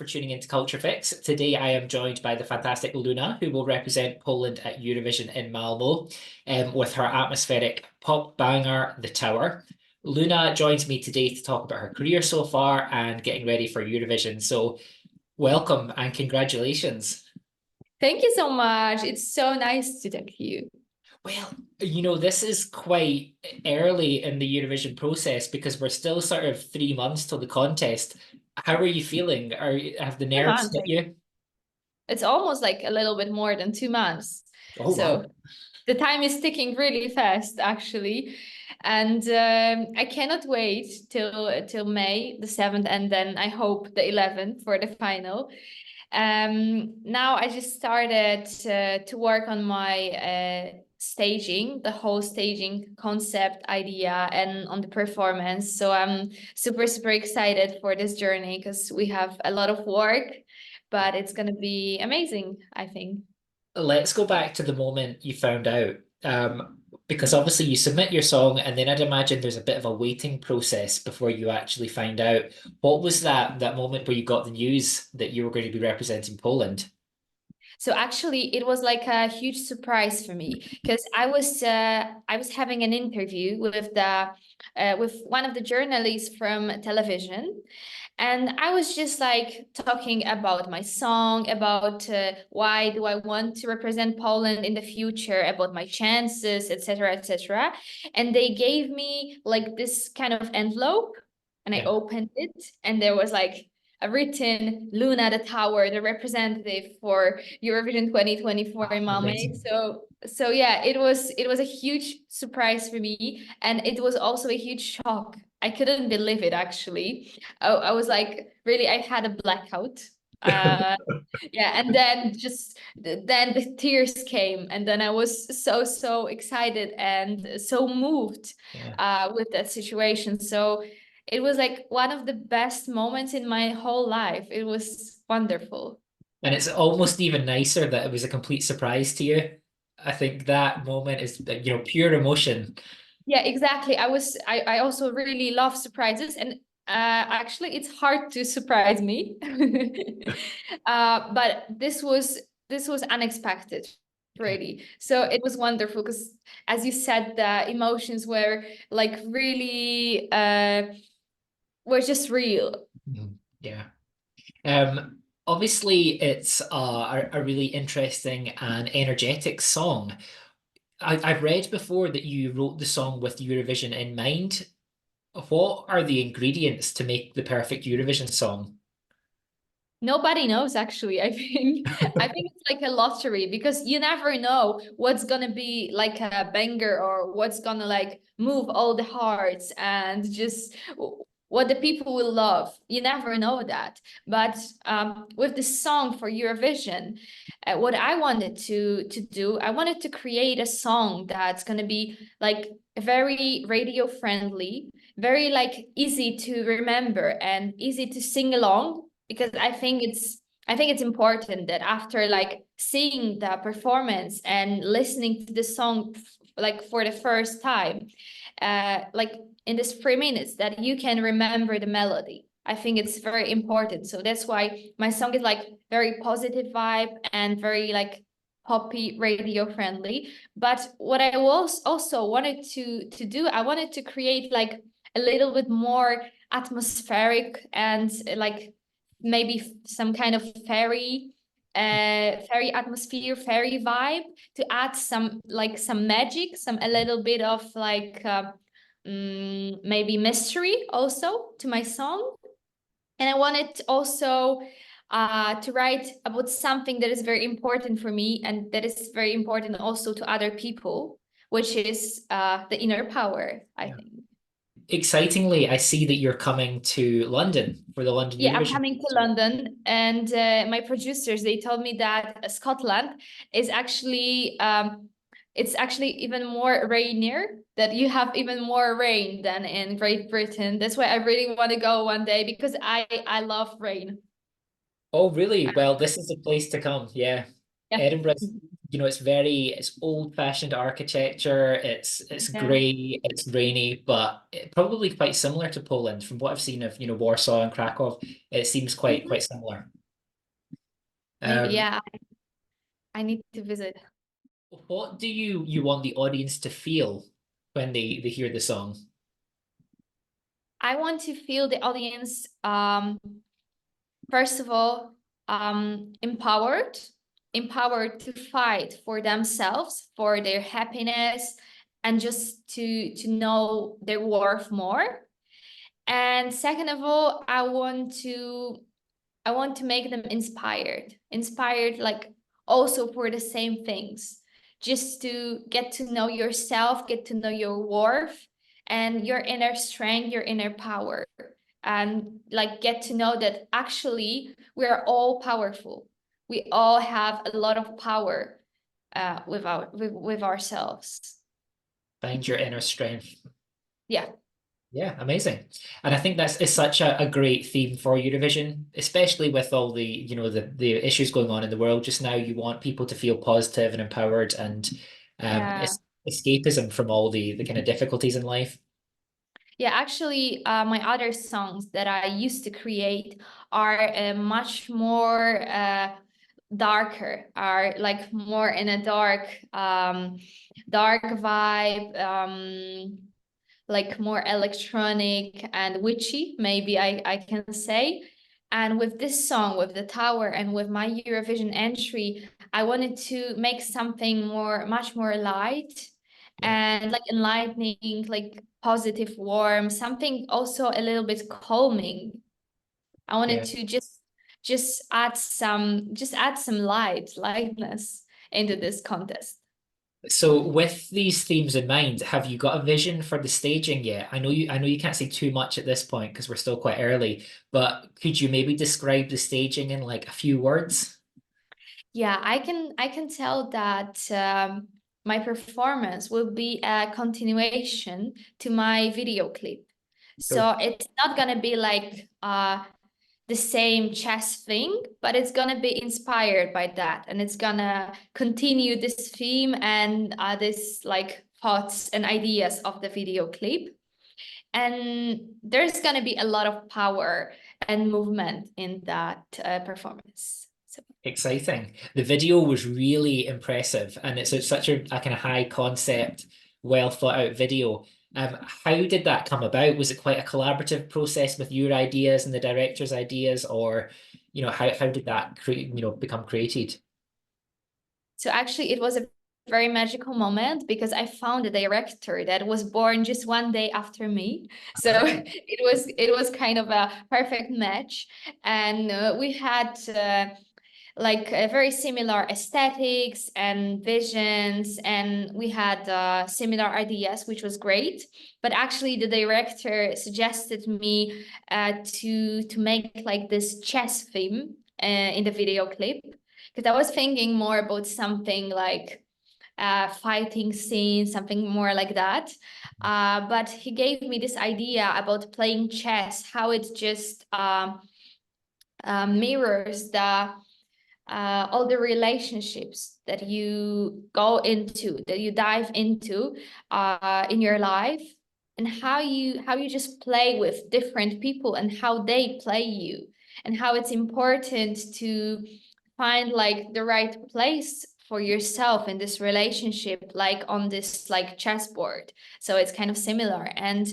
tuning into Culture Fix. Today I am joined by the fantastic Luna, who will represent Poland at Eurovision in Malmö, with her atmospheric pop banger, The Tower. Luna joins me today to talk about her career so far and getting ready for Eurovision. So welcome and congratulations. Thank you so much. It's so nice to talk to you. Well, this is quite early in the Eurovision process because we're still sort of 3 months till the contest. How are you feeling? Have the nerves 2 months. hit you? It's almost like a little bit more than 2 months. Oh, So wow. the time is ticking really fast, actually. And I cannot wait till May the 7th, and then I hope the 11th for the final. Now I just started to work on my staging, the whole staging concept idea and on the performance. So I'm super excited for this journey because we have a lot of work, but it's going to be amazing, I think. Let's go back to the moment you found out. Because obviously you submit your song and then I'd imagine there's a bit of a waiting process before you actually find out. What was that moment where you got the news that you were going to be representing Poland? So actually, it was like a huge surprise for me because I was having an interview with one of the journalists from television, and I was just like talking about my song, about why do I want to represent Poland in the future, about my chances, etc., etc. And they gave me like this kind of envelope, and I Yeah. opened it, and there was like a written Luna the Tower, the representative for Eurovision 2024 in Malmö. Amazing. So yeah, it was a huge surprise for me, and it was also a huge shock. I couldn't believe it actually. I was like, really, I had a blackout. Yeah, and then the tears came, and then I was so excited and so moved Yeah. with that situation. So it was like one of the best moments in my whole life. It was wonderful. And it's almost even nicer that it was a complete surprise to you. I think that moment is, pure emotion. Yeah, exactly. I also really love surprises, and actually it's hard to surprise me. But this was unexpected, really. So it was wonderful because, as you said, the emotions were like really were just real. Mhm. Yeah. Obviously, it's a really interesting and energetic song. I've read before that you wrote the song with Eurovision in mind. What are the ingredients to make the perfect Eurovision song? Nobody knows, actually. I think it's like a lottery because you never know what's gonna be like a banger or what's gonna like move all the hearts and just what the people will love. You never know that. But with the song for Eurovision, what I wanted to do, I wanted to create a song that's gonna be like very radio friendly, very like easy to remember and easy to sing along, because I think it's important that after like seeing the performance and listening to the song like for the first time, like in this 3 minutes, that you can remember the melody. I think it's very important. So that's why my song is like very positive vibe and very like poppy, radio friendly. But what I was also wanted to do, I wanted to create like a little bit more atmospheric and like maybe some kind of fairy atmosphere, fairy vibe, to add some magic, some a little bit of like maybe mystery also to my song. And I wanted also to write about something that is very important for me and that is very important also to other people, which is the inner power, I think. Excitingly, I see that you're coming to London for the London Yeah, I'm Eurovision coming to Festival. London, and my producers, they told me that Scotland is actually it's actually even more rainier, that you have even more rain than in Great Britain. That's why I really want to go one day because I love rain. Oh, really? Well, this is the place to come. Yeah. Yeah. Edinburgh's, it's old-fashioned architecture. It's Yeah. grey, it's rainy, but probably quite similar to Poland. From what I've seen of, Warsaw and Krakow, it seems quite Mhm. similar. Maybe, Um, yeah, I need to visit. what do you want the audience to feel when they hear the song? I want to feel the audience, first of all, empowered, empowered to fight for themselves, for their happiness, and just to know their worth more. And second of all, I want to make them inspired like also for the same things, just to get to know yourself, get to know your worth and your inner strength, your inner power, and like get to know that actually we are all powerful. We all have a lot of power with ourselves. Find your inner strength. Yeah. Yeah, amazing. And I think that's is such a great theme for Eurovision, especially with all the, the issues going on in the world just now. You want people to feel positive and empowered and Yeah. escapism from all the kind of difficulties in life. Yeah, actually, my other songs that I used to create are much more darker, are like more in a dark vibe, like more electronic and witchy, maybe I can say. And with this song, with the tower, and with my Eurovision entry, I wanted to make something much more light Yeah. and like enlightening, like positive, warm, something also a little bit calming. I wanted Yeah. to just add some lightness into this contest. So with these themes in mind, have you got a vision for the staging yet? I know you can't say too much at this point because we're still quite early, but could you maybe describe the staging in like a few words? Yeah, I can tell that my performance will be a continuation to my video clip. Cool. So it's not gonna be like the same chess thing, but it's gonna be inspired by that, and it's gonna continue this theme and this like thoughts and ideas of the video clip. And there's gonna be a lot of power and movement in that performance. So. Exciting. The video was really impressive, and it's such a kind of high concept, well thought out video. How did that come about? Was it quite a collaborative process with your ideas and the director's ideas, or how did that become created? So actually, it was a very magical moment because I found a director that was born just one day after me. So Ah, it was kind of a perfect match, and we had like very similar aesthetics and visions, and we had similar ideas, which was great. But actually, the director suggested me to make like this chess theme in the video clip, because I was thinking more about something like fighting scene, something more like that. But he gave me this idea about playing chess, how it just mirrors the all the relationships that you go into, that you dive into in your life, and how you just play with different people and how they play you, and how it's important to find like the right place for yourself in this relationship, like on this like chessboard. So it's kind of similar. And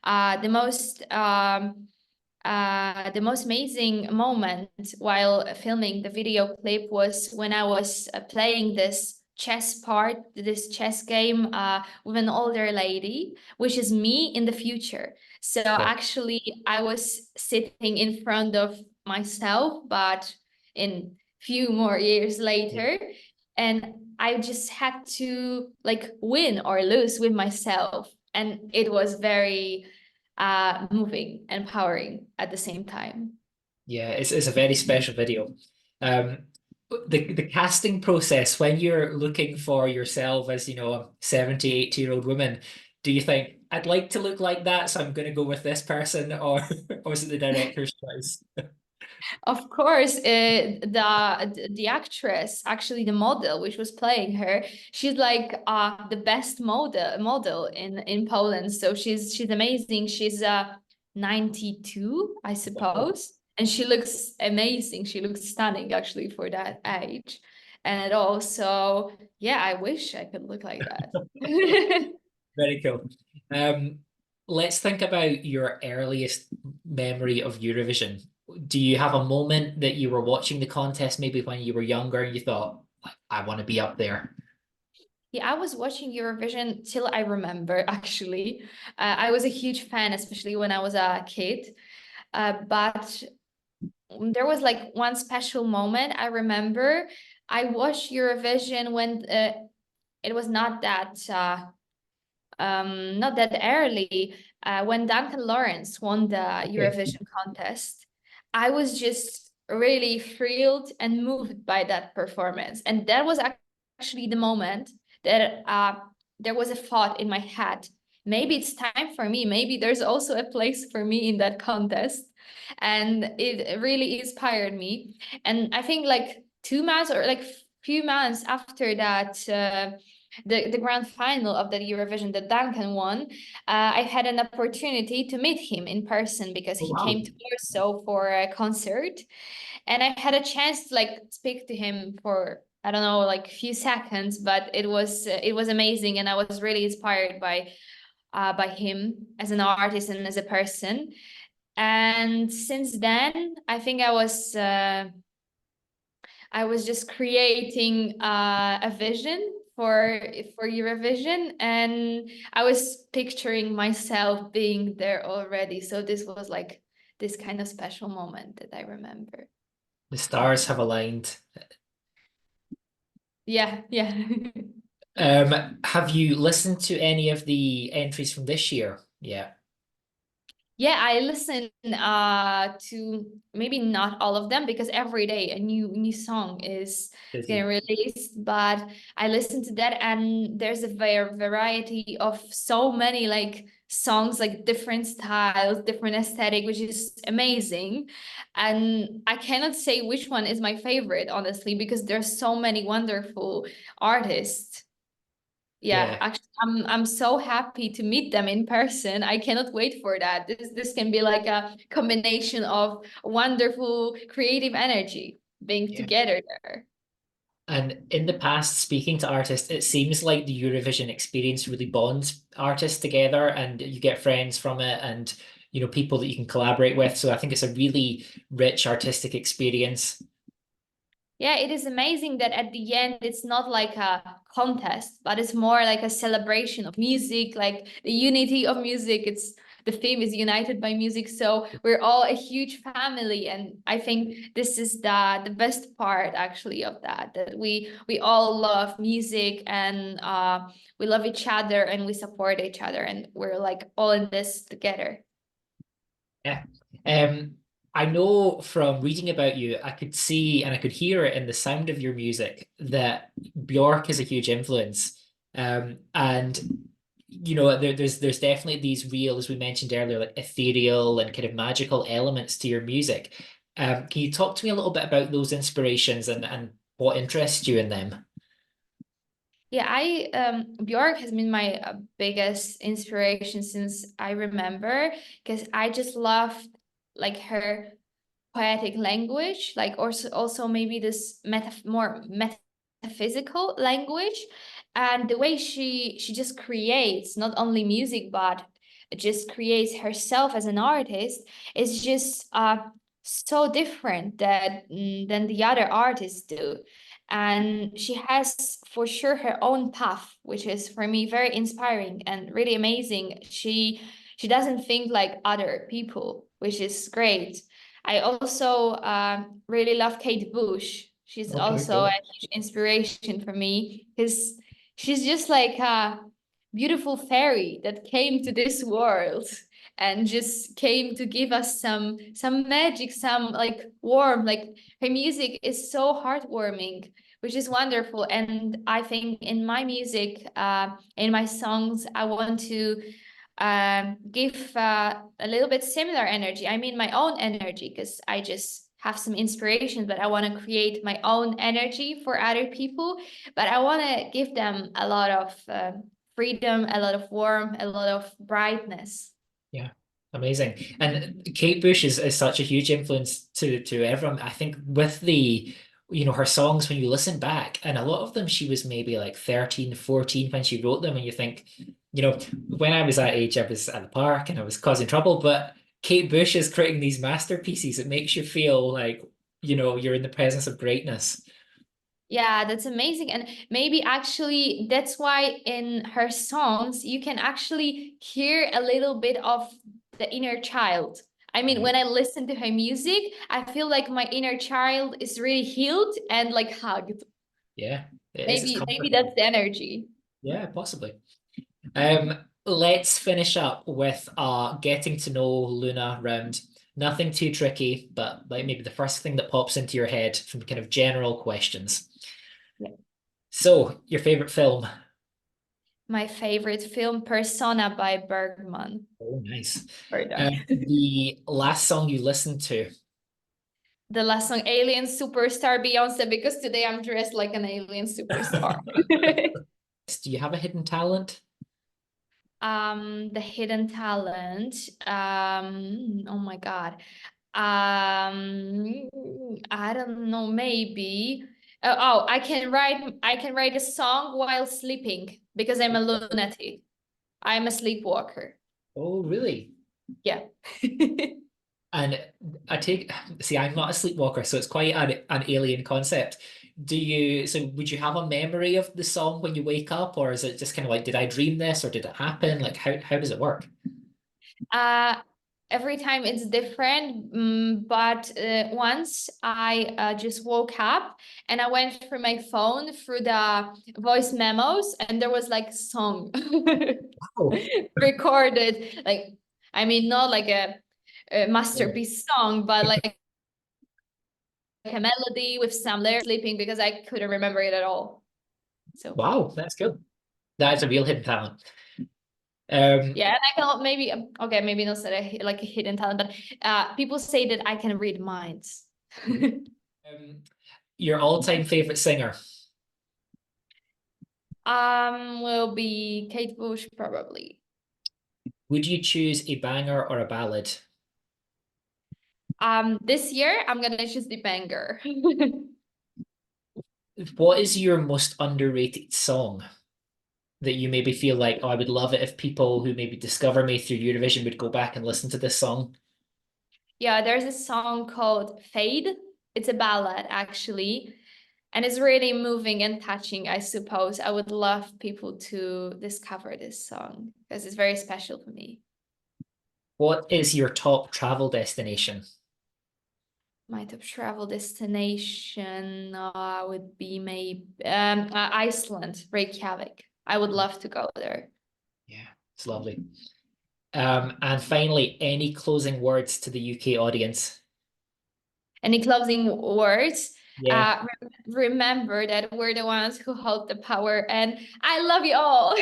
uh, the most um, the most amazing moment while filming the video clip was when I was playing this chess game with an older lady, which is me in the future. So yeah, actually, I was sitting in front of myself, but in few more years yeah. later, and I just had to like win or lose with myself, and it was very moving and empowering at the same time. Yeah, it's a very special video. Um, the casting process when you're looking for yourself as, a 70, 80-year-old woman, do you think I'd like to look like that, so I'm going to go with this person, or or is it the director's choice? Of course, the actress, actually the model which was playing her, she's like the best model in Poland. So she's amazing. She's 92, I Wow. suppose. And she looks amazing. She looks stunning actually for that age. And also, yeah, I wish I could look like that. Very cool. Um, let's think about your earliest memory of Eurovision. Do you have a moment that you were watching the contest, maybe when you were younger, and you thought, I want to be up there? Yeah, I was watching Eurovision till I remember, actually. I was a huge fan, especially when I was a kid. But there was like one special moment I remember. I watched Eurovision when it was not that early, when Duncan Lawrence won the Okay. Eurovision contest. I was just really thrilled and moved by that performance. And that was actually the moment that there was a thought in my head. Maybe it's time for me. Maybe there's also a place for me in that contest. And it really inspired me. And I think like 2 months or like few months after that, the grand final of the Eurovision that Duncan won, I had an opportunity to meet him in person because Oh, he wow. came to Warsaw for a concert, and I had a chance to like speak to him for I don't know like a few seconds, but it was amazing, and I was really inspired by him as an artist and as a person. And since then, I think I was just creating a vision for Eurovision, and I was picturing myself being there already. So this was like this kind of special moment that I remember. The stars have aligned. Yeah, yeah. Have you listened to any of the entries from this year? Yeah. Yeah, I listen to maybe not all of them because every day a new song is getting Busy. released, but I listen to that, and there's a variety of so many like songs, like different styles, different aesthetic, which is amazing. And I cannot say which one is my favorite, honestly, because there's so many wonderful artists. Yeah, Yeah. actually, I'm so happy to meet them in person. I cannot wait for that. This can be like a combination of wonderful creative energy being Yeah. together there. And in the past, speaking to artists, it seems like the Eurovision experience really bonds artists together, and you get friends from it, and people that you can collaborate with. So I think it's a really rich artistic experience. Yeah, it is amazing that at the end it's not like a contest, but it's more like a celebration of music, like the unity of music. It's the theme is united by music, so we're all a huge family, and I think this is the best part actually of that we all love music, and we love each other and we support each other, and we're like all in this together. Yeah. Um, I know from reading about you, I could see and I could hear it in the sound of your music that Björk is a huge influence. And there's definitely these real, as we mentioned earlier, like ethereal and kind of magical elements to your music. Can you talk to me a little bit about those inspirations and what interests you in them? Yeah, I Björk has been my biggest inspiration since I remember, because I just loved like her poetic language, like also maybe this more metaphysical language, and the way she just creates not only music but just creates herself as an artist is just so different than the other artists do. And she has for sure her own path, which is for me very inspiring and really amazing. She doesn't think like other people, which is great. I also really love Kate Bush. She's Okay, also a cool. huge inspiration for me because she's just like a beautiful fairy that came to this world and just came to give us some magic, some like warmth. Like her music is so heartwarming, which is wonderful. And I think in my music, in my songs, I want to give a little bit similar energy. I mean, my own energy, because I just have some inspiration, but I want to create my own energy for other people. But I want to give them a lot of freedom, a lot of warmth, a lot of brightness. Yeah. Amazing. And Kate Bush is such a huge influence to everyone. I think with the, her songs, when you listen back, and a lot of them, she was maybe like 13, 14 when she wrote them, and you think, when I was that age, I was at the park and I was causing trouble, but Kate Bush is creating these masterpieces. It makes you feel like, you're in the presence of greatness. Yeah, that's amazing. And maybe actually that's why in her songs you can actually hear a little bit of the inner child. I mean, when I listen to her music, I feel like my inner child is really healed and like hugged. Yeah, it is. It's Maybe comforting. that's the energy. Yeah, possibly. Let's finish up with getting to know Luna round. Nothing too tricky, but like maybe the first thing that pops into your head from kind of general questions. Yeah. So, your favorite film? My favorite film, Persona by Bergman. Oh, nice. Very done. The last song you listened to? The last song, Alien Superstar Beyonce, because today I'm dressed like an alien superstar. Do you have a hidden talent? The hidden talent. Oh my God. I don't know, maybe. I can write a song while sleeping because I'm a lunatic. I'm a sleepwalker. Oh, really? Yeah. And see, I'm not a sleepwalker, so it's quite an alien concept. So would you have a memory of the song when you wake up, or is it just kind of like, did I dream this or did it happen? Like, how does it work? Uh, every time it's different. But once I just woke up and I went through my phone through the voice memos, and there was like a song Oh, recorded. Like, I mean, not like a masterpiece song, but like a melody with some lyrics sleeping because I couldn't remember it at all. So wow, that's good. That's a real hidden talent. Um, yeah, and I can maybe okay, maybe not say like a hidden talent, but people say that I can read minds. um, your all-time favorite singer? Will be Kate Bush probably. Would you choose a banger or a ballad? This year I'm gonna choose the banger. What is your most underrated song that you maybe feel like, oh, I would love it if people who maybe discover me through Eurovision would go back and listen to this song? Yeah, there's a song called Fade. It's a ballad actually, and it's really moving and touching, I suppose. I would love people to discover this song because it's very special for me. What is your top travel destination? My top travel destination would be maybe Iceland, Reykjavik. I would love to go there. Yeah, it's lovely. And finally, any closing words to the UK audience? Any closing words? Yeah, Remember that we're the ones who hold the power, and I love you all.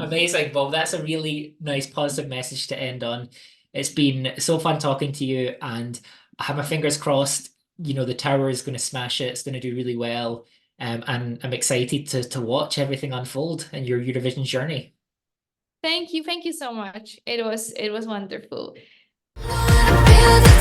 amazing, Bob. That's a really nice positive message to end on. It's been so fun talking to you, and I have my fingers crossed. The tower is going to smash it. It's going to do really well. And I'm excited to watch everything unfold in your Eurovision journey. Thank you so much. It was wonderful. Feel the